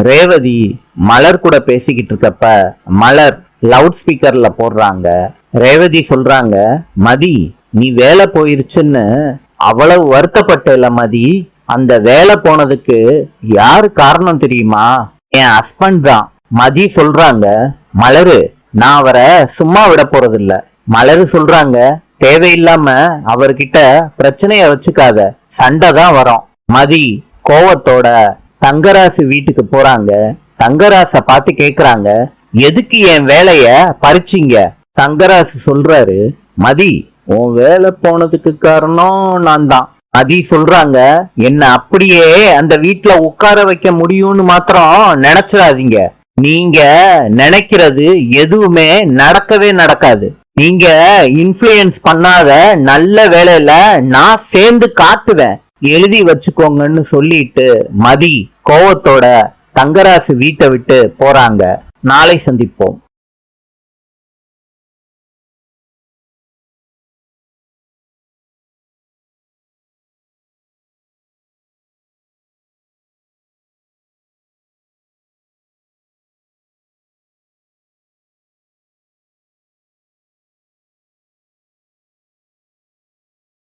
ரேவதி மலர் கூட பேசிக்கிட்டு இருக்கப்ப மலர் லவுட் ஸ்பீக்கர்ல போடுறாங்க. ரேவதி சொல்றாங்க, மதி நீ வேலை போயிருச்சுன்னு அவ்வளவு வருத்தப்பட்டல மதி. அந்த வேலை போனதுக்கு யாரு காரணம் தெரியுமா? என் ஹஸ்பண்ட் தான். மதி சொல்றாங்க, மலரு நான் அவரை சும்மா விட போறது இல்ல. மலரு சொல்றாங்க, தேவையில்லாம அவர்கிட்ட பிரச்சனைய வச்சுக்காத, சண்டை தான் வரும். மதி கோவத்தோட தங்கராசு வீட்டுக்கு போறாங்க. தங்கராச பார்த்து கேக்குறாங்க, எதுக்கு என் வேலைய பறிச்சீங்க? தங்கராசு சொல்றாரு, மதி உன் வேலை போனதுக்கு காரணம் நான் தான். மதி சொல்றாங்க, என்ன அப்படியே அந்த வீட்டுல உட்கார வைக்க முடியும்னு மாத்திரம் நினைச்சிடாதீங்க. நீங்க நினைக்கிறது எதுவுமே நடக்கவே நடக்காது. நீங்க இன்ஃப்ளூயன்ஸ் பண்ணாத நல்ல வேலையில நான் சேர்ந்து காட்டுவேன், எழுதி வச்சுக்கோங்கன்னு சொல்லிட்டு மதி கோவத்தோட தங்கராசு வீட்டை விட்டு போறாங்க. நாளை சந்திப்போம்.